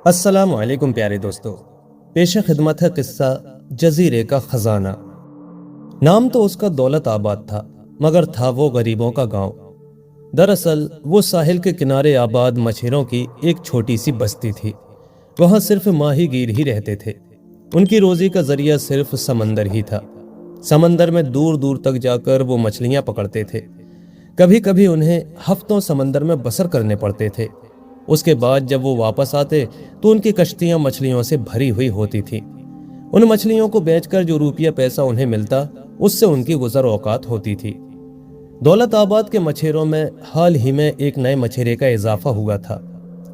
السلام علیکم پیارے دوستو، پیش خدمت ہے قصہ جزیرے کا خزانہ۔ نام تو اس کا دولت آباد تھا، مگر تھا وہ غریبوں کا گاؤں۔ دراصل وہ ساحل کے کنارے آباد مچھیروں کی ایک چھوٹی سی بستی تھی۔ وہاں صرف ماہی گیر ہی رہتے تھے۔ ان کی روزی کا ذریعہ صرف سمندر ہی تھا۔ سمندر میں دور دور تک جا کر وہ مچھلیاں پکڑتے تھے۔ کبھی کبھی انہیں ہفتوں سمندر میں بسر کرنے پڑتے تھے۔ اس کے بعد جب وہ واپس آتے تو ان کی کشتیاں مچھلیوں سے بھری ہوئی ہوتی تھیں۔ ان مچھلیوں کو بیچ کر جو روپیہ پیسہ انہیں ملتا، اس سے ان کی گزر اوقات ہوتی تھی۔ دولت آباد کے مچھیروں میں حال ہی میں ایک نئے مچھیرے کا اضافہ ہوا تھا۔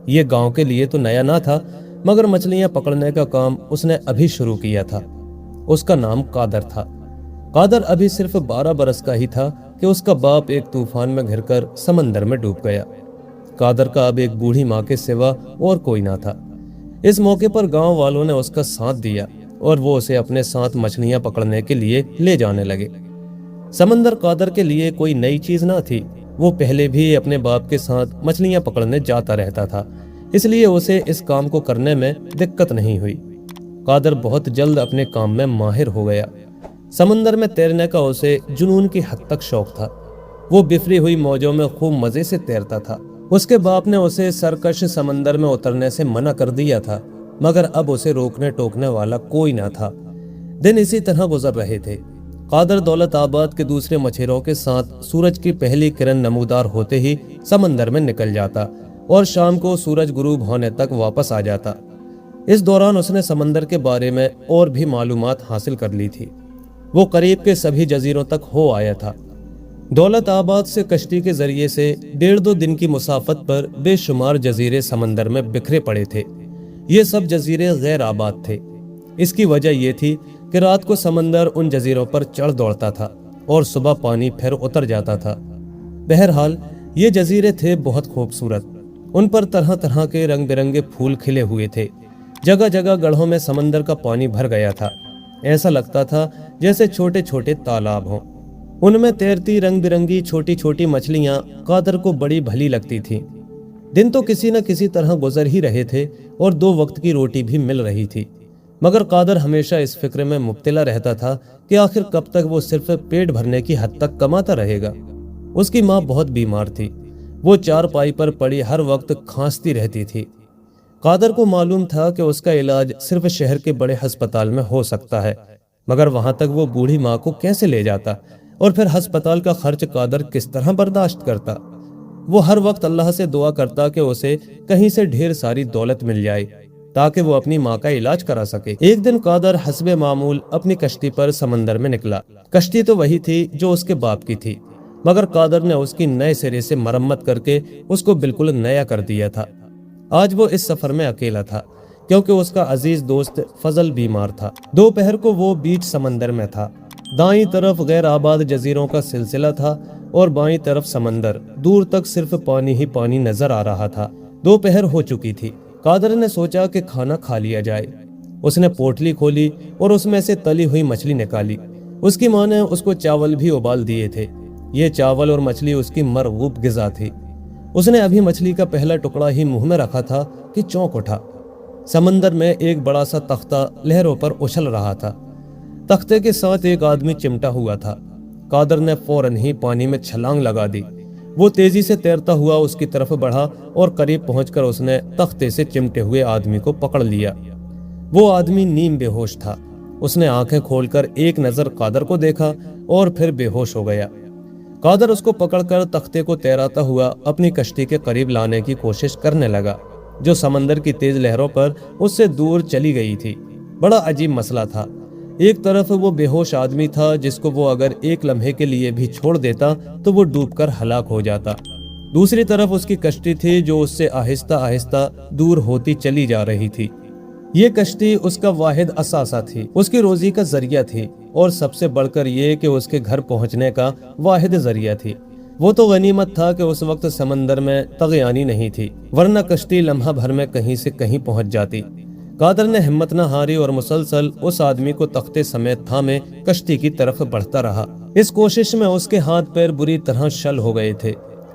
یہ گاؤں کے لیے تو نیا نہ تھا، مگر مچھلیاں پکڑنے کا کام اس نے ابھی شروع کیا تھا۔ اس کا نام قادر تھا۔ قادر ابھی صرف 12 برس کا ہی تھا کہ اس کا باپ ایک طوفان میں گھر کر سمندر میں ڈوب گیا۔ قادر کا اب ایک بوڑھی ماں کے سوا اور کوئی نہ تھا۔ اس موقع پر گاؤں والوں نے اس کا ساتھ دیا اور وہ اسے اپنے ساتھ مچھلیاں پکڑنے کے لیے لے جانے لگے۔ سمندر قادر کے لیے کوئی نئی چیز نہ تھی۔ وہ پہلے بھی اپنے باپ کے ساتھ مچھلیاں پکڑنے جاتا رہتا تھا، اس لیے اسے اس کام کو کرنے میں دقت نہیں ہوئی۔ قادر بہت جلد اپنے کام میں ماہر ہو گیا۔ سمندر میں تیرنے کا اسے جنون کی حد تک شوق تھا۔ وہ بفری ہوئی موجوں میں خوب مزے سے تیرتا تھا۔ اس کے باپ نے اسے سرکش سمندر میں اترنے سے منع کر دیا تھا، مگر اب اسے روکنے ٹوکنے والا کوئی نہ تھا۔ دن اسی طرح گزر رہے تھے۔ قادر دولت آباد کے دوسرے مچھیروں کے ساتھ سورج کی پہلی کرن نمودار ہوتے ہی سمندر میں نکل جاتا اور شام کو سورج غروب ہونے تک واپس آ جاتا۔ اس دوران اس نے سمندر کے بارے میں اور بھی معلومات حاصل کر لی تھی۔ وہ قریب کے سبھی جزیروں تک ہو آیا تھا۔ دولت آباد سے کشتی کے ذریعے سے 1.5-2 دن کی مسافت پر بے شمار جزیرے سمندر میں بکھرے پڑے تھے۔ یہ سب جزیرے غیر آباد تھے۔ اس کی وجہ یہ تھی کہ رات کو سمندر ان جزیروں پر چڑھ دوڑتا تھا اور صبح پانی پھر اتر جاتا تھا۔ بہرحال یہ جزیرے تھے بہت خوبصورت۔ ان پر طرح طرح کے رنگ برنگے پھول کھلے ہوئے تھے۔ جگہ جگہ گڑھوں میں سمندر کا پانی بھر گیا تھا۔ ایسا لگتا تھا جیسے چھوٹے چھوٹے تالاب ہوں۔ ان میں تیرتی رنگ برنگی چھوٹی چھوٹی مچھلیاں قادر کو بڑی بھلی لگتی تھیں۔ دن تو کسی نہ کسی طرح گزر ہی رہے تھے اور 2 وقت کی روٹی بھی مل رہی تھی، مگر قادر ہمیشہ اس فکر میں مبتلا رہتا تھا کہ آخر کب تک وہ صرف پیٹ بھرنے کی حد تک کماتا رہے گا۔ اس کی ماں بہت بیمار تھی۔ وہ چارپائی پر پڑی ہر وقت کھانستی رہتی تھی۔ قادر کو معلوم تھا کہ اس کا علاج صرف شہر کے بڑے ہسپتال میں ہو سکتا ہے، مگر وہاں تک وہ بوڑھی ماں کو کیسے لے جاتا اور پھر ہسپتال کا خرچ قادر کس طرح برداشت کرتا؟ وہ ہر وقت اللہ سے دعا کرتا کہ اسے کہیں سے ڈھیر ساری دولت مل جائے تاکہ وہ اپنی ماں کا علاج کرا سکے۔ ایک دن قادر حسب معمول اپنی کشتی پر سمندر میں نکلا۔ کشتی تو وہی تھی جو اس کے باپ کی تھی، مگر قادر نے اس کی نئے سرے سے مرمت کر کے اس کو بالکل نیا کر دیا تھا۔ آج وہ اس سفر میں اکیلا تھا کیونکہ اس کا عزیز دوست فضل بیمار تھا۔ دوپہر کو وہ بیچ سمندر میں تھا۔ دائیں طرف غیر آباد جزیروں کا سلسلہ تھا اور بائیں طرف سمندر۔ دور تک صرف پانی ہی پانی نظر آ رہا تھا۔ دوپہر ہو چکی تھی۔ قادر نے سوچا کہ کھانا کھا لیا جائے۔ اس نے پوٹلی کھولی اور اس میں سے تلی ہوئی مچھلی نکالی۔ اس کی ماں نے اس کو چاول بھی ابال دیے تھے۔ یہ چاول اور مچھلی اس کی مرغوب غذا تھی۔ اس نے ابھی مچھلی کا پہلا ٹکڑا ہی منہ میں رکھا تھا کہ چونک اٹھا۔ سمندر میں ایک بڑا سا تختہ لہروں پر اچھل رہا تھا۔ تختے کے ساتھ ایک آدمی چمٹا ہوا تھا۔ قادر نے فوراً ہی پانی میں چھلانگ لگا دی۔ وہ تیزی سے تیرتا ہوا اس کی طرف بڑھا اور قریب پہنچ کر اس نے تختے سے چمٹے ہوئے آدمی کو پکڑ لیا۔ وہ آدمی نیم بے ہوش تھا۔ اس نے آنکھیں کھول کر ایک نظر قادر کو دیکھا اور پھر بے ہوش ہو گیا۔ قادر اس کو پکڑ کر تختے کو تیراتا ہوا اپنی کشتی کے قریب لانے کی کوشش کرنے لگا، جو سمندر کی تیز لہروں پر اس سے دور چلی گئی تھی۔ بڑا عجیب مسئلہ تھا۔ ایک طرف وہ بے ہوش آدمی تھا جس کو وہ اگر ایک لمحے کے لیے بھی چھوڑ دیتا تو وہ ڈوب کر ہلاک ہو جاتا۔ دوسری طرف اس کی کشتی تھی جو اس سے آہستہ آہستہ دور ہوتی چلی جا رہی تھی۔ یہ کشتی اس کا واحد اثاثہ تھی، اس کی روزی کا ذریعہ تھی، اور سب سے بڑھ کر یہ کہ اس کے گھر پہنچنے کا واحد ذریعہ تھی۔ وہ تو غنیمت تھا کہ اس وقت سمندر میں طغیانی نہیں تھی، ورنہ کشتی لمحہ بھر میں کہیں سے کہیں پہنچ جاتی۔ قادر نے ہمت نہ ہاری اور مسلسل اس آدمی کو تختے سمیت تھامے کشتی کی طرف بڑھتا رہا۔ اس کوشش میں اس کے ہاتھ پیر بری طرح شل ہو گئے تھے۔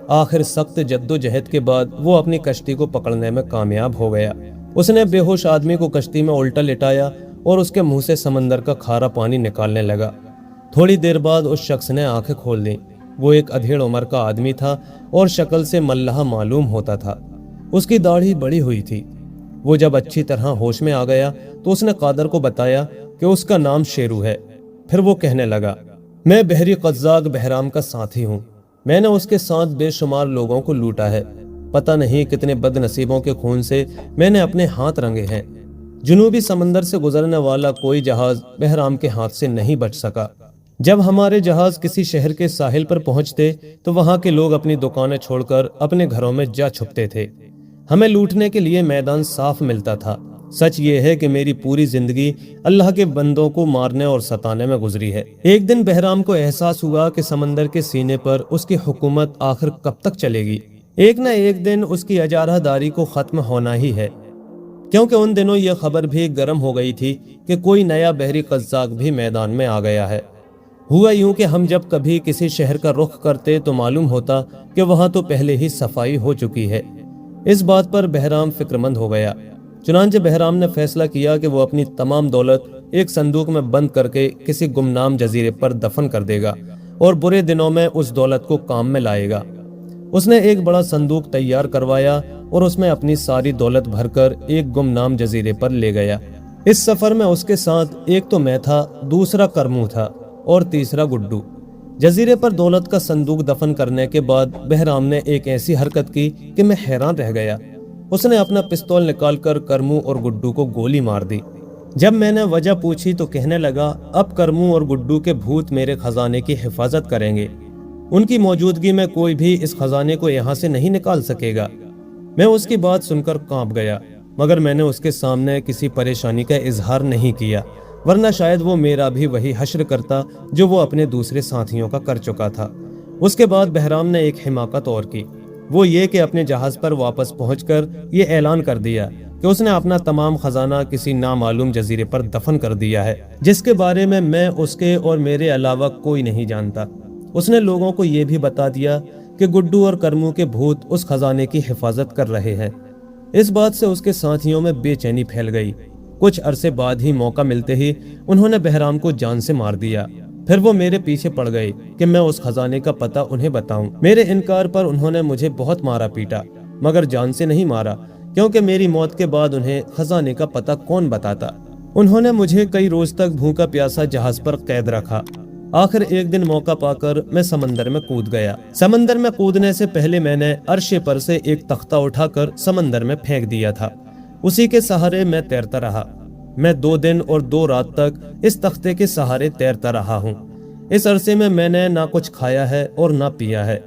آخر سخت جد و جہد کے بعد وہ اپنی کشتی کو پکڑنے میں کامیاب ہو گیا۔ उसने बेहोश आदमी को कश्ती में उल्टा लिटाया और उसके मुंह से समंदर का खारा पानी निकालने लगा। थोड़ी देर बाद उस शख्स ने आंखें खोल दी। वो एक अधेड़ उम्र का आदमी था और शक्ल से मल्लाह मालूम होता था। उसकी दाढ़ी बड़ी हुई थी। वो जब अच्छी तरह होश में आ गया तो उसने कादर को बताया कि उसका नाम शेरू है। फिर वो कहने लगा, मैं बहरी कज़्ज़ाक़ बहराम का साथी हूँ। मैंने उसके साथ बेशुमार लोगों को लूटा है। पता नहीं कितने बदनसीबों के खून से मैंने अपने हाथ रंगे हैं। जुनूबी समंदर से गुजरने वाला कोई जहाज बहराम के हाथ से नहीं बच सका। जब हमारे जहाज किसी शहर के साहिल पर पहुंचते तो वहां के लोग अपनी दुकानें छोड़कर अपने घरों में जा छुपते थे। हमें लूटने के लिए मैदान साफ मिलता था। सच ये है कि मेरी पूरी जिंदगी अल्लाह के बंदों को मारने और सताने में गुजरी है। एक दिन बहराम को एहसास हुआ कि समंदर के सीने पर उसकी हुकूमत आखिर कब तक चलेगी। एक न एक दिन उसकी अजारादारी को खत्म होना ही है, क्योंकि उन दिनों यह खबर भी गर्म हो गई थी कि कोई नया बहरी कज़्ज़ाक़ भी मैदान में आ गया है। हुआ यूं कि हम जब कभी किसी शहर का रुख करते तो मालूम होता कि वहां तो पहले ही सफाई हो चुकी है। इस बात पर बहराम फिक्रमंद हो गया। चुनांचे बहराम ने फैसला किया कि वो अपनी तमाम दौलत एक संदूक में बंद करके किसी गुमनाम जजीरे पर दफन कर देगा और बुरे दिनों में उस दौलत को काम में लाएगा। उसने एक बड़ा संदूक तैयार करवाया और उसमें अपनी सारी दौलत भरकर एक गुमनाम जजीरे पर ले गया। इस सफर में उसके साथ एक तो मैं था, दूसरा करमू था और तीसरा गुड्डू। जजीरे पर दौलत का संदूक दफन करने के बाद बहराम ने एक ऐसी हरकत की कि मैं हैरान रह गया। उसने अपना पिस्तौल निकालकर करमू और गुड्डू को गोली मार दी। जब मैंने वजह पूछी तो कहने लगा, अब करमू और गुड्डू के भूत मेरे खजाने की हिफाजत करेंगे। उनकी मौजूदगी में कोई भी इस खजाने को यहाँ से नहीं निकाल सकेगा। मैं उसकी बात सुनकर कांप गया, मगर मैंने उसके सामने किसी परेशानी का इजहार नहीं किया, वरना शायद वो मेरा भी वही हश्र करता जो वो अपने दूसरे साथियों का कर चुका था। उसके बाद बहराम ने एक हिमाकत और की, वो ये कि अपने जहाज पर वापस पहुंचकर ये ऐलान कर दिया कि उसने अपना तमाम खजाना किसी नामालूम जजीरे पर दफन कर दिया है, जिसके बारे में मैं, उसके और मेरे अलावा कोई नहीं जानता। उसने लोगों को ये भी बता दिया कि गुड्डू और करमू के भूत उस खजाने की हिफाजत कर रहे हैं। इस बात से उसके साथियों में बेचैनी फैल गई। कुछ अरसे बाद ही मौका मिलते ही उन्होंने बहराम को जान से मार दिया। फिर वो मेरे पीछे पड़ गए कि मैं उस खजाने का पता उन्हें बताऊं। मेरे इनकार पर उन्होंने मुझे बहुत मारा पीटा, मगर जान से नहीं मारा, क्योंकि मेरी मौत के बाद उन्हें खजाने का पता कौन बताता। उन्होंने मुझे कई रोज तक भूखा प्यासा जहाज पर कैद रखा। आखिर एक दिन मौका पाकर मैं समंदर में कूद गया। समंदर में कूदने से पहले मैंने अर्शे पर से एक तख्ता उठाकर समंदर में फेंक दिया था। उसी के सहारे मैं तैरता रहा। मैं 2 दिन और 2 रात तक इस तख्ते के सहारे तैरता रहा हूँ। इस अरसे में मैंने ना कुछ खाया है और ना पिया है।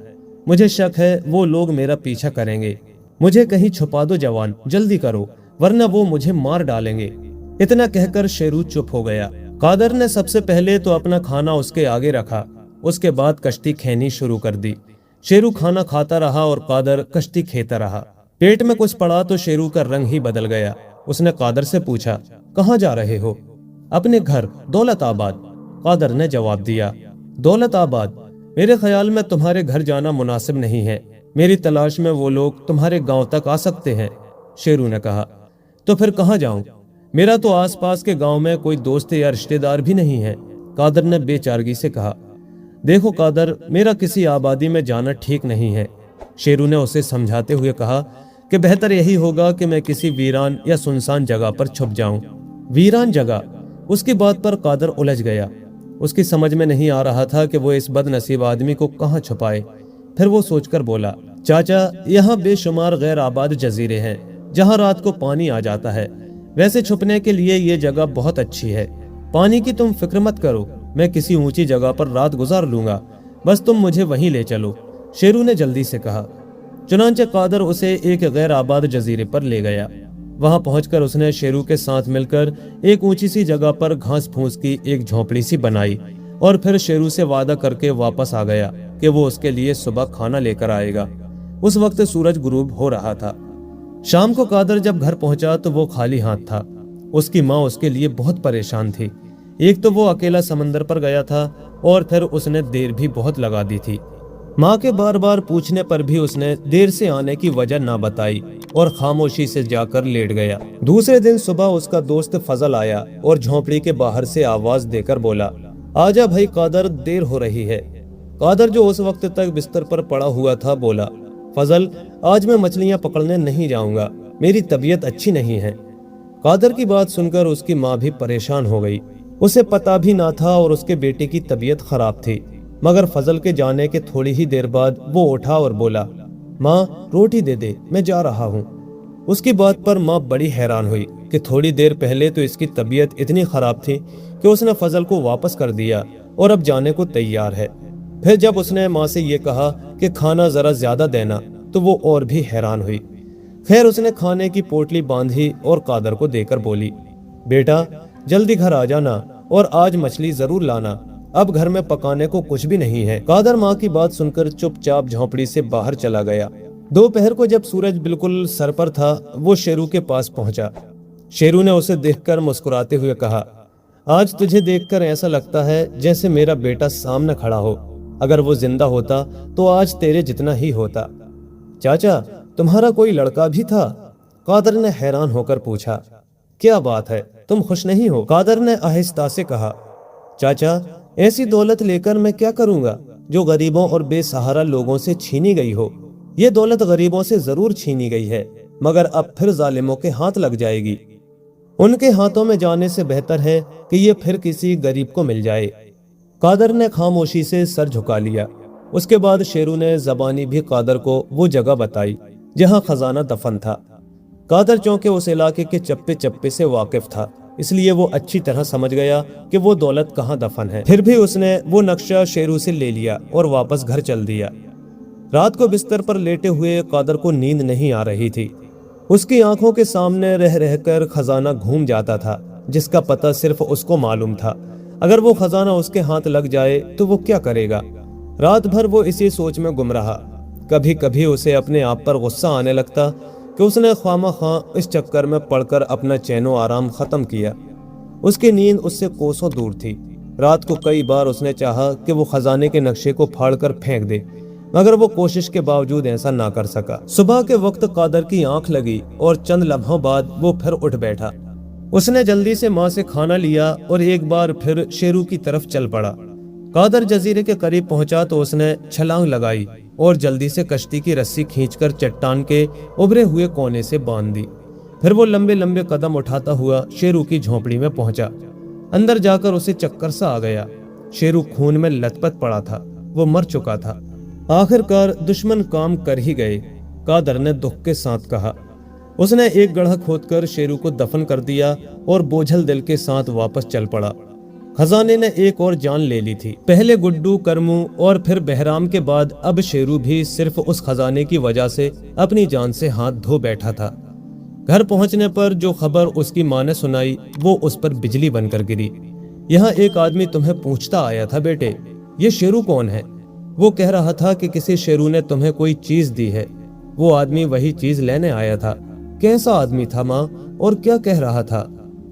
मुझे शक है वो लोग मेरा पीछा करेंगे। मुझे कहीं छुपा दो जवान, जल्दी करो, वरना वो मुझे मार डालेंगे। इतना कहकर शेरू चुप हो गया। कादर ने सबसे पहले तो अपना खाना उसके आगे रखा, उसके बाद कश्ती खेनी शुरू कर दी। शेरू खाना खाता रहा और कादर कश्ती खेता रहा। पेट में कुछ पड़ा तो शेरू का रंग ही बदल गया। उसने कादर से पूछा, कहाँ जा रहे हो? अपने घर, दौलत आबाद। कादर ने जवाब दिया, दौलत आबाद? मेरे ख्याल में तुम्हारे घर जाना मुनासिब नहीं है। मेरी तलाश में वो लोग तुम्हारे गांव तक आ सकते हैं। शेरू ने कहा, तो फिर कहाँ जाऊं? मेरा तो आसपास के गांव में कोई दोस्त या रिश्तेदार भी नहीं है। कादर ने बेचारगी से कहा, देखो कादर, मेरा किसी आबादी में जाना ठीक नहीं है। शेरू ने उसे समझाते हुए कहा कि बेहतर यही होगा कि मैं किसी वीरान या सुनसान जगह पर छुप जाऊं। वीरान जगह? उसकी बात पर कादर उलझ गया। उसकी समझ में नहीं आ रहा था कि वो इस बदनसीब आदमी को कहाँ छुपाए। फिर वो सोचकर बोला, चाचा, यहाँ बेशुमार गैर आबाद जजीरे हैं जहाँ रात को पानी आ जाता है। वैसे छुपने के लिए ये जगह बहुत अच्छी है। पानी की तुम फिक्र मत करो, मैं किसी ऊंची जगह पर रात गुजार लूंगा, बस तुम मुझे वहीं ले चलो। शेरू ने जल्दी से कहा। चुनांचे कादर उसे एक गैर आबाद जजीरे पर ले गया। वहां पहुंचकर उसने शेरू के साथ मिलकर एक ऊंची सी जगह पर घास फूस की एक झोपड़ी सी बनाई और फिर शेरू से वादा करके वापस आ गया कि वो उसके लिए सुबह खाना लेकर आएगा। उस वक्त सूरज गुरूब हो रहा था। शाम को कादर जब घर पहुंचा तो वो खाली हाथ था। उसकी माँ उसके लिए बहुत परेशान थी। एक तो वो अकेला समंदर पर गया था और फिर उसने देर भी बहुत लगा दी थी। माँ के बार बार पूछने पर भी उसने देर से आने की वजह ना बताई और खामोशी से जाकर लेट गया। दूसरे दिन सुबह उसका दोस्त फजल आया और झोंपड़ी के बाहर से आवाज देकर बोला, आजा भाई कादर, देर हो रही है। कादर जो उस वक्त तक बिस्तर पर पड़ा हुआ था बोला, फजल आज मैं मछलियां पकड़ने नहीं जाऊंगा, मेरी तबीयत अच्छी नहीं है। कादर की बात सुनकर उसकी माँ भी परेशान हो गई। उसे पता भी ना था और उसके बेटे की तबीयत खराब थी, मगर फजल के जाने के थोड़ी ही देर बाद वो उठा और बोला, माँ रोटी दे दे, मैं जा रहा हूँ। उसकी बात पर माँ बड़ी हैरान हुई कि थोड़ी देर पहले तो इसकी तबीयत इतनी खराब थी कि उसने फजल को वापस कर दिया और अब जाने को तैयार है। फिर जब उसने माँ से ये कहा कि खाना जरा ज्यादा देना तो वो और भी हैरान हुई। खैर उसने खाने की पोटली बांधी और कादर को देकर बोली, बेटा जल्दी घर आ जाना और आज मछली जरूर लाना, अब घर में पकाने को कुछ भी नहीं है। कादर माँ की बात सुनकर चुपचाप झोंपड़ी से बाहर चला गया। दोपहर को जब सूरज बिल्कुल सर पर था वो शेरू के पास पहुंचा। शेरू ने उसे देखकर मुस्कुराते हुए कहा, आज तुझे देखकर ऐसा लगता है जैसे मेरा बेटा सामने खड़ा हो, अगर वो जिंदा होता तो आज तेरे जितना ही होता। चाचा तुम्हारा कोई लड़का भी था? कादर ने हैरान होकर पूछा। क्या बात है, तुम खुश नहीं हो? कादर ने आहिस्ता से कहा, चाचा ऐसी दौलत लेकर मैं क्या करूंगा जो गरीबों और बेसहारा लोगों से छीनी गई हो। ये दौलत गरीबों से जरूर छीनी गई है, मगर अब फिर जालिमों के हाथ लग जाएगी। उनके हाथों में जाने से बेहतर है कि ये फिर किसी गरीब को मिल जाए। कादर ने खामोशी से सर झुका लिया। उसके बाद शेरू ने जबानी भी कादर को वो जगह बताई जहां खजाना दफन था। कादर चौंके उस इलाके के चप्पे चप्पे से वाकिफ था, इसलिए वो अच्छी तरह समझ गया कि वो दौलत कहाँ दफन है। फिर भी उसने वो नक्शा शेरू से ले लिया और वापस घर चल दिया। रात को बिस्तर पर लेटे हुए कादर को नींद नहीं आ रही थी। उसकी आंखों के सामने रह रहकर खजाना घूम जाता था, जिसका पता सिर्फ उसको मालूम था। अगर वो खजाना उसके हाथ लग जाए तो वो क्या करेगा। रात भर वो इसी सोच में गुम रहा। कभी कभी उसे अपने आप पर गुस्सा आने लगता कि उसने ख्वामख्वाह इस चक्कर में पड़कर अपना चैनो आराम खत्म किया। उसकी नींद उससे कोसों दूर थी। रात को कई बार उसने चाहा कि वो खजाने के नक्शे को फाड़कर फेंक दे, मगर वो कोशिश के बावजूद ऐसा ना कर सका। सुबह के वक्त कादर की आंख लगी और चंद लम्हों बाद वो फिर उठ बैठा। उसने जल्दी से माँ से खाना लिया और एक बार फिर शेरू की तरफ चल पड़ा। कादर जजीरे के करीब पहुंचा तो उसने छलांग लगाई और जल्दी से कश्ती की रस्सी खींचकर चट्टान के उभरे हुए कोने से बांध दी। फिर वो लंबे लंबे कदम उठाता हुआ शेरू की झोंपड़ी में पहुंचा। अंदर जाकर उसे चक्कर सा आ गया। शेरू खून में लथपथ पड़ा था, वो मर चुका था। आखिरकार दुश्मन काम कर ही गए, कादर ने दुख के साथ कहा। उसने एक गड्ढा खोदकर शेरू को दफन कर दिया और बोझल दिल के साथ वापस चल पड़ा। खजाने ने एक और जान ले ली थी। पहले गुड्डू, करमू और फिर बहराम के बाद अब शेरू भी सिर्फ उस खजाने की वजह से अपनी जान से हाथ धो बैठा था। घर पहुंचने पर जो खबर उसकी माँ ने सुनाई वो उस पर बिजली बनकर गिरी। यहाँ एक आदमी तुम्हें पूछता आया था, बेटे ये शेरू कौन है? वो कह रहा था कि किसी शेरू ने तुम्हें कोई चीज दी है। वो आदमी वही चीज लेने आया था। कैसा आदमी था माँ, और क्या कह रहा था?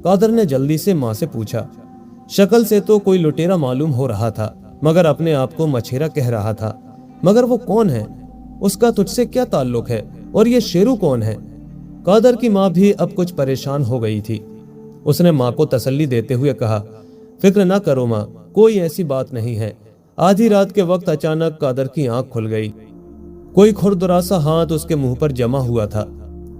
कादर ने जल्दी से माँ से पूछा। शक्ल से तो कोई लुटेरा मालूम हो रहा था, मगर अपने आप को मछेरा कह रहा था। मगर वो कौन है? उसका तुझसे क्या ताल्लुक है? और ये शेरू कौन है? कादर की माँ भी अब कुछ परेशान हो गई थी। उसने माँ को तसल्ली देते हुए कहा, फिक्र ना करो माँ, कोई ऐसी बात नहीं है। आधी रात के वक्त अचानक कादर की आंख खुल गई। कोई खुरदुरा सा हाथ उसके मुंह पर जमा हुआ था।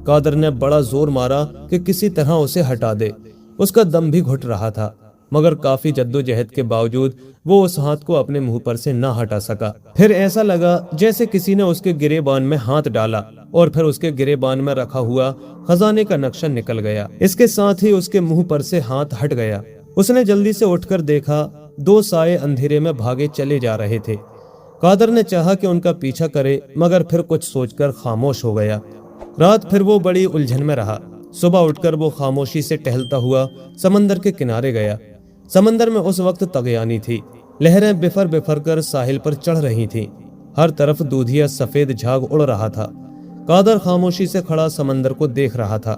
कादर ने बड़ा जोर मारा कि किसी तरह उसे हटा दे। उसका दम भी घुट रहा था, मगर काफी जद्दोजहद के बावजूद वो उस हाथ को अपने मुंह पर से ना हटा सका। फिर ऐसा लगा जैसे किसी ने उसके गिरेबान में हाथ डाला और फिर उसके गिरेबान में रखा हुआ खजाने का नक्शा निकल गया। इसके साथ ही उसके मुंह पर से हाथ हट गया। उसने जल्दी से उठकर देखा, दो साए अंधेरे में भागे चले जा रहे थे। कादर ने चाहा कि उनका पीछा करे, मगर फिर कुछ सोचकर खामोश हो गया। रात फिर वो बड़ी उलझन में रहा। सुबह उठकर वो खामोशी से टहलता हुआ समंदर के किनारे गया। समंदर में उस वक्त तगयानी थी। लहरें बिफर बिफर कर साहिल पर चढ़ रही थीं। हर तरफ दूधिया सफेद झाग उड़ रहा था। कादर खामोशी से खड़ा समंदर को देख रहा था।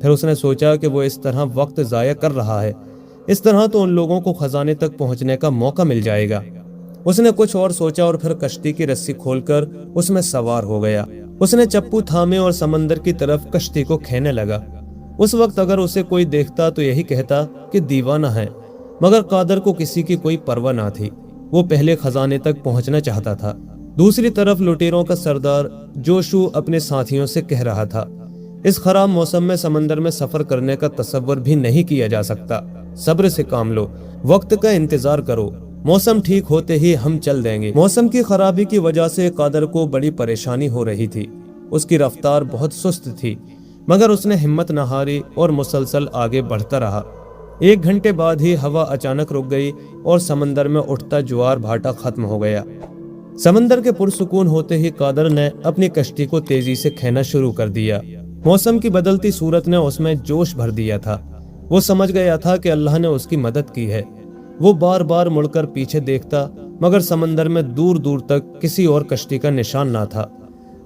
फिर उसने सोचा कि वो इस तरह वक्त जाया कर रहा है, इस तरह तो उन लोगों को खजाने तक पहुंचने का मौका मिल जाएगा। اس نے کچھ اور سوچا اور پھر کشتی کی رسی کھول کر اس میں سوار ہو گیا۔ اس نے چپو تھامے اور سمندر کی طرف کشتی کو کھیننے لگا۔ اس وقت اگر اسے کوئی دیکھتا تو یہی کہتا کہ دیوانہ ہے، مگر قادر کو کسی کی کوئی پرواہ نہ تھی۔ وہ پہلے خزانے تک پہنچنا چاہتا تھا۔ دوسری طرف لٹیروں کا سردار جوشو اپنے ساتھیوں سے کہہ رہا تھا، اس خراب موسم میں سمندر میں سفر کرنے کا تصور بھی نہیں کیا جا سکتا۔ صبر سے کام لو، وقت کا انتظار کرو، موسم ٹھیک ہوتے ہی ہم چل دیں گے۔ موسم کی خرابی کی وجہ سے قادر کو بڑی پریشانی ہو رہی تھی۔ اس کی رفتار بہت سست تھی، مگر اس نے ہمت نہ ہاری اور مسلسل آگے بڑھتا رہا۔ 1 گھنٹے بعد ہی ہوا اچانک رک گئی اور سمندر میں اٹھتا جوار بھاٹا ختم ہو گیا۔ سمندر کے پرسکون ہوتے ہی قادر نے اپنی کشتی کو تیزی سے کھیننا شروع کر دیا۔ موسم کی بدلتی صورت نے اس میں جوش بھر دیا تھا۔ وہ سمجھ گیا تھا کہ اللہ نے اس کی مدد کی ہے۔ وہ بار بار مڑ کر پیچھے دیکھتا، مگر سمندر میں دور دور تک کسی اور کشتی کا نشان نہ تھا۔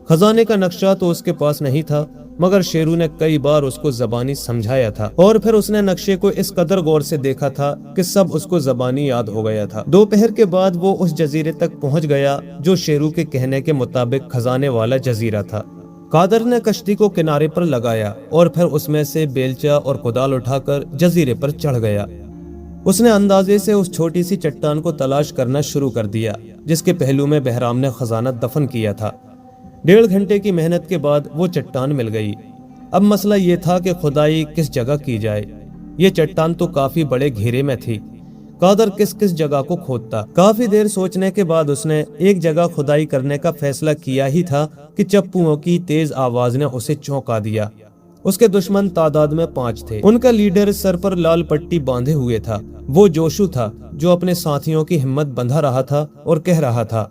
خزانے کا نقشہ تو اس کے پاس نہیں تھا، مگر شیرو نے کئی بار اس کو زبانی سمجھایا تھا، اور پھر اس نے نقشے کو اس قدر غور سے دیکھا تھا کہ سب اس کو زبانی یاد ہو گیا تھا۔ دوپہر کے بعد وہ اس جزیرے تک پہنچ گیا جو شیرو کے کہنے کے مطابق خزانے والا جزیرہ تھا۔ قادر نے کشتی کو کنارے پر لگایا اور پھر اس میں سے بیلچہ اور کدال اٹھا کر جزیرے پر چڑھ گیا۔ اس نے اندازے سے اس چھوٹی سی چٹان کو تلاش کرنا شروع کر دیا جس کے پہلو میں بہرام نے خزانہ دفن کیا تھا۔ 1.5 گھنٹے کی محنت کے بعد وہ چٹان مل گئی۔ اب مسئلہ یہ تھا کہ کھدائی کس جگہ کی جائے۔ یہ چٹان تو کافی بڑے گھیرے میں تھی۔ قادر کس جگہ کو کھودتا؟ کافی دیر سوچنے کے بعد اس نے ایک جگہ کھدائی کرنے کا فیصلہ کیا ہی تھا کہ چپوؤں کی تیز آواز نے اسے چونکا دیا۔ اس کے دشمن تعداد میں 5 تھے۔ ان کا لیڈر سر پر لال پٹی باندھے ہوئے تھا۔ وہ جوشو تھا جو اپنے ساتھیوں کی ہمت بندھا رہا تھا اور کہہ رہا تھا،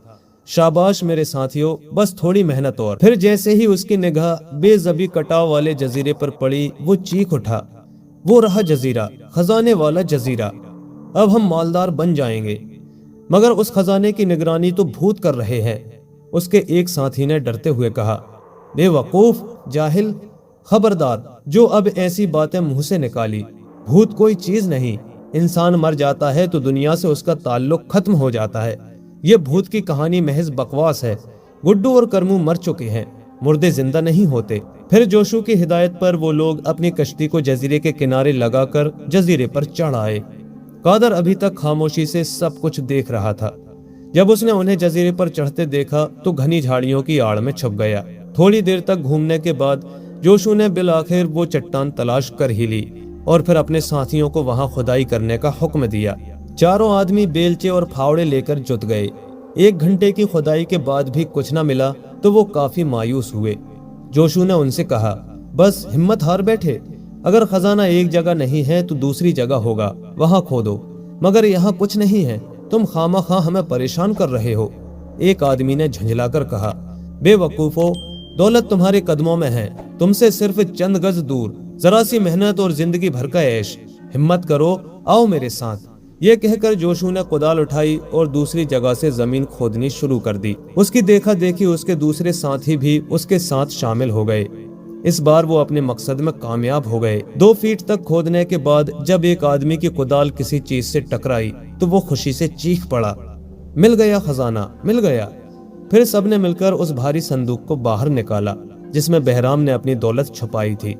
شاباش میرے ساتھیوں، بس تھوڑی محنت اور۔ پھر جیسے ہی اس کی نگاہ بے زبی کٹاؤ والے جزیرے پر پڑی، وہ چیخ اٹھا، وہ رہا جزیرہ، خزانے والا جزیرہ، اب ہم مالدار بن جائیں گے۔ مگر اس خزانے کی نگرانی تو بھوت کر رہے ہیں۔ اس کے ایک ساتھی نے ڈرتے ہوئے کہا، بے وقوف، جاہل، خبردار جو اب ایسی باتیں منہ سے نکالی۔ بھوت کوئی چیز نہیں، انسان مر جاتا ہے تو دنیا سے اس کا تعلق ختم ہو جاتا ہے۔ یہ بھوت کی کہانی محض بکواس ہے۔ گڈو اور کرمو مر چکے ہیں، مردے زندہ نہیں ہوتے۔ پھر جوشو کی ہدایت پر وہ لوگ اپنی کشتی کو جزیرے کے کنارے لگا کر جزیرے پر چڑھ آئے۔ قادر ابھی تک خاموشی سے سب کچھ دیکھ رہا تھا۔ جب اس نے انہیں جزیرے پر چڑھتے دیکھا تو گھنی جھاڑیوں کی آڑ میں چھپ گیا۔ تھوڑی دیر تک گھومنے کے بعد جوشو نے بالآخر وہ چٹان تلاش کر ہی لی اور پھر اپنے ساتھیوں کو وہاں کھدائی کرنے کا حکم دیا۔ چاروں آدمی بیلچے اور پھاوڑے لے کر جت گئے۔ 1 گھنٹے کی کھدائی کے بعد بھی کچھ نہ ملا تو وہ کافی مایوس ہوئے۔ جوشو نے ان سے کہا، بس ہمت ہار بیٹھے؟ اگر خزانہ ایک جگہ نہیں ہے تو دوسری جگہ ہوگا، وہاں کھودو، مگر یہاں کچھ نہیں ہے، تم خواہ خواہ ہمیں پریشان کر رہے ہو۔ ایک آدمی نے جھنجھلا کر کہا، بے وقوفو، دولت تمہارے قدموں میں ہے، تم سے صرف چند گز دور، ذرا سی محنت اور زندگی بھر کا عیش، ہمت کرو، آؤ میرے ساتھ۔ یہ کہہ کر جوشو نے کدال اٹھائی اور دوسری جگہ سے زمین کھودنی شروع کر دی۔ اس کی دیکھا دیکھی اس کے دوسرے ساتھی بھی اس کے ساتھ شامل ہو گئے۔ اس بار وہ اپنے مقصد میں کامیاب ہو گئے۔ 2 فیٹ تک کھودنے کے بعد جب ایک آدمی کی کدال کسی چیز سے ٹکرائی تو وہ خوشی سے چیخ پڑا، مل گیا خزانہ، مل گیا۔ پھر سب نے مل کر اس بھاری صندوق کو باہر نکالا جس میں بہرام نے اپنی دولت چھپائی تھی۔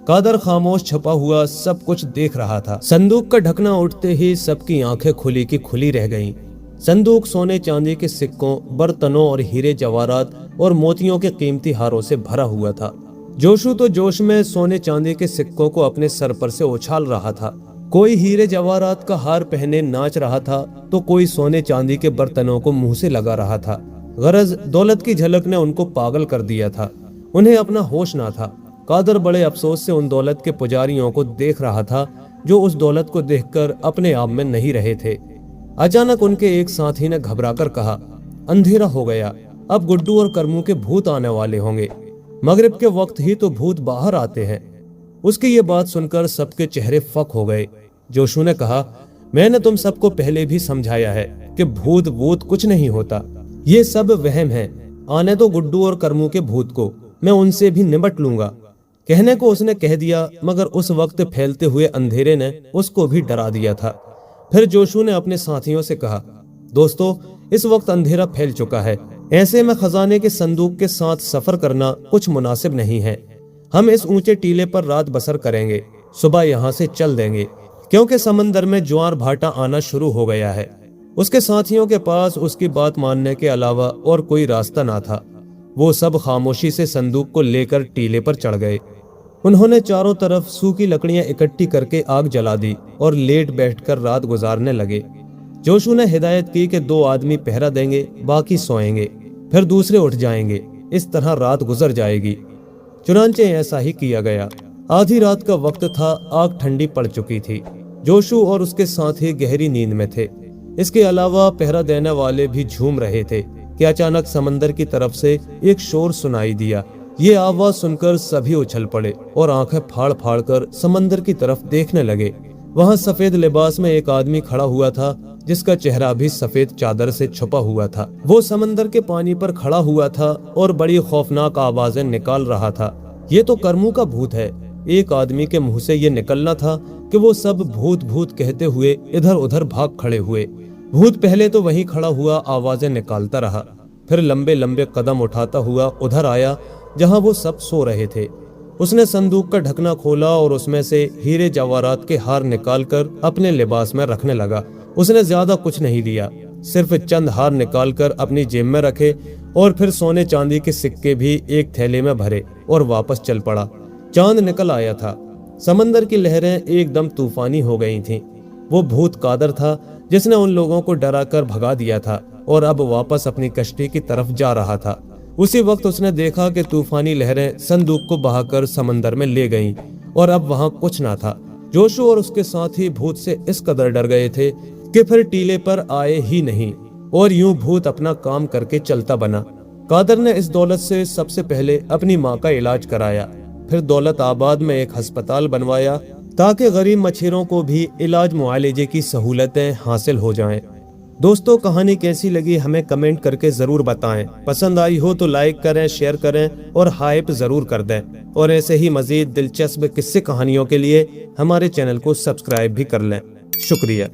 قادر خاموش چھپا ہوا سب کچھ دیکھ رہا تھا۔ صندوق کا ڈھکنا اٹھتے ہی سب کی آنکھیں کھلی کی کھلی رہ گئیں۔ صندوق سونے چاندی کے سکوں، برتنوں اور ہیرے جواہرات اور موتیوں کے قیمتی ہاروں سے بھرا ہوا تھا۔ جوشو تو جوش میں سونے چاندی کے سکوں کو اپنے سر پر سے اچھال رہا تھا۔ کوئی ہیرے جواہرات کا ہار پہنے ناچ رہا تھا تو کوئی سونے چاندی کے برتنوں کو منہ سے لگا رہا تھا۔ غرض دولت کی جھلک نے ان کو پاگل کر دیا تھا۔ انہیں اپنا ہوش نہ تھا۔ قادر بڑے افسوس سے ان دولت کے پجاریوں کو دیکھ رہا تھا جو اس دولت کو دیکھ کر اپنے آپ میں نہیں رہے تھے۔ اچانک ان کے ایک ساتھی نے گھبرا کر کہا، اندھیرا ہو گیا، اب گڈو اور کرمو کے بھوت آنے والے ہوں گے۔ مغرب کے وقت ہی تو بھوت باہر آتے ہیں۔ اس کی یہ بات سن کر سب کے چہرے فک ہو گئے۔ جوشو نے کہا، میں نے تم سب کو پہلے بھی سمجھایا ہے کہ بھوت ووت کچھ نہیں ہوتا، یہ سب وہم ہے۔ آنے دو گڈو اور کرمو کے بھوت کو، میں ان سے بھی نمٹ لوں گا۔ کہنے کو اس نے کہہ دیا، مگر اس وقت پھیلتے ہوئے اندھیرے نے اس کو بھی ڈرا دیا تھا۔ پھر جوشو نے اپنے ساتھیوں سے کہا، دوستو، इस वक्त अंधेरा फैल चुका है। ऐसे में खजाने के संदूक के साथ सफर करना कुछ मुनासिब नहीं है। हम इस ऊंचे टीले पर रात बसर करेंगे, सुबह यहाँ से चल देंगे, क्योंकि समंदर में ज्वार भाटा आना शुरू हो गया है। उसके साथियों के पास उसकी बात मानने के अलावा और कोई रास्ता ना था। वो सब खामोशी से संदूक को लेकर टीले पर चढ़ गए। उन्होंने चारों तरफ सूखी लकड़ियां इकट्ठी करके आग जला दी और लेट बैठकर रात गुजारने लगे। जोशू ने हिदायत की कि 2 आदमी पहरा देंगे, बाकी सोएंगे, फिर दूसरे उठ जाएंगे। इस तरह रात गुजर जाएगी। चुनांचे ऐसा ही किया गया। आधी रात का वक्त था, आग ठंडी पड़ चुकी थी। जोशू और उसके साथी गहरी नींद में थे। इसके अलावा पहरा देने वाले भी झूम रहे थे कि अचानक समंदर की तरफ से एक शोर सुनाई दिया। ये आवाज सुनकर सभी उछल पड़े और आंखें फाड़ फाड़ कर समंदर की तरफ देखने लगे। वहां सफेद लिबास में एक आदमी खड़ा हुआ था, जिसका चेहरा भी सफेद चादर से छुपा हुआ था। वो समंदर के पानी पर खड़ा हुआ था और बड़ी खौफनाक आवाजें निकाल रहा था। ये तो कर्मू का भूत है। एक आदमी के मुंह से ये निकलना था कि वो सब भूत भूत कहते हुए इधर उधर भाग खड़े हुए। भूत पहले तो वहीं खड़ा हुआ आवाजें निकालता रहा, फिर लंबे लंबे कदम उठाता हुआ उधर आया जहां वो सब सो रहे थे। उसने संदूक का ढकना खोला और उसमें से हीरे जवाहरात के हार निकालकर अपने लिबास में रखने लगा। उसने ज्यादा कुछ नहीं लिया, सिर्फ चंद हार निकालकर अपनी जेब में रखे और फिर सोने चांदी के सिक्के भी एक थैले में भरे और वापस चल पड़ा। चांद निकल आया था। समंदर की लहरें एकदम तूफानी हो गई थीं। वो भूत कादर था जिसने उन लोगों को डरा कर भगा दिया था और अब वापस अपनी कश्ती की तरफ जा रहा था। उसी वक्त उसने देखा कि तूफानी लहरें संदूक को बहाकर समंदर में ले गईं और अब वहां कुछ ना था। जोशू और उसके साथी भूत से इस कदर डर गए थे कि फिर टीले पर आए ही नहीं और यूं भूत अपना काम करके चलता बना। कादर ने इस दौलत से सबसे पहले अपनी माँ का इलाज कराया, फिर दौलत आबाद में एक अस्पताल बनवाया ताकि गरीब मछेरों को भी इलाज मुआलजे की सहूलतें हासिल हो जाएं। दोस्तों, कहानी कैसी लगी हमें कमेंट करके जरूर बताएं। पसंद आई हो तो लाइक करें, शेयर करें और हाइप जरूर कर दें। और ऐसे ही मजीद दिलचस्प किस्से कहानियों के लिए हमारे चैनल को सब्सक्राइब भी कर लें। शुक्रिया।